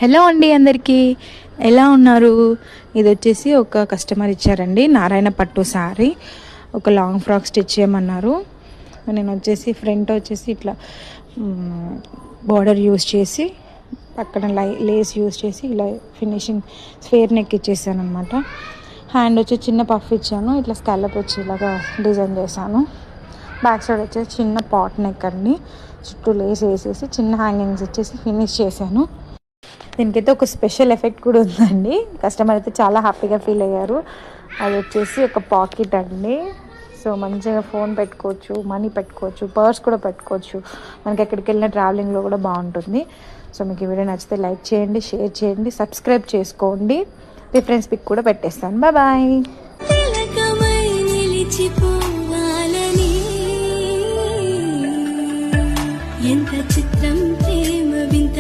Hello అండి, అందరికీ ఎలా ఉన్నారు? ఇది వచ్చేసి ఒక కస్టమర్ ఇచ్చారండి, నారాయణ పట్టు శారీ. ఒక లాంగ్ ఫ్రాక్ స్టిచ్ చేయమన్నారు. నేను వచ్చేసి ఫ్రంట్ వచ్చేసి ఇట్లా బార్డర్ యూస్ చేసి పక్కన లేస్ యూస్ చేసి ఇలా ఫినిషింగ్ స్క్వేర్ నెక్ ఇచ్చేసాను అనమాట. హ్యాండ్ వచ్చి చిన్న పఫ్ ఇచ్చాను, ఇట్లా స్కాలప్ వచ్చి ఇలాగా డిజైన్ చేశాను. బ్యాక్ సైడ్ వచ్చేసి చిన్న పాట్ నెక్ అండి, చుట్టూ లేస్ వేసేసి చిన్న హ్యాంగింగ్స్ ఇచ్చేసి ఫినిష్ చేశాను. దీనికైతే ఒక స్పెషల్ ఎఫెక్ట్ కూడా ఉందండి. కస్టమర్ అయితే చాలా హ్యాపీగా ఫీల్ అయ్యారు. అది వచ్చేసి ఒక పాకెట్ అండి. సో మంచిగా ఫోన్ పెట్టుకోవచ్చు, మనీ పెట్టుకోవచ్చు, పర్స్ కూడా పెట్టుకోవచ్చు. మనకి ఎక్కడికి వెళ్ళిన ట్రావెలింగ్లో కూడా బాగుంటుంది. సో మీకు ఈ వీడియో నచ్చితే లైక్ చేయండి, షేర్ చేయండి, సబ్స్క్రైబ్ చేసుకోండి. రిఫరెన్స్ పిక్ కూడా పెట్టేస్తాను. Bye bye. ఎంత చిత్రం ప్రేమ వింత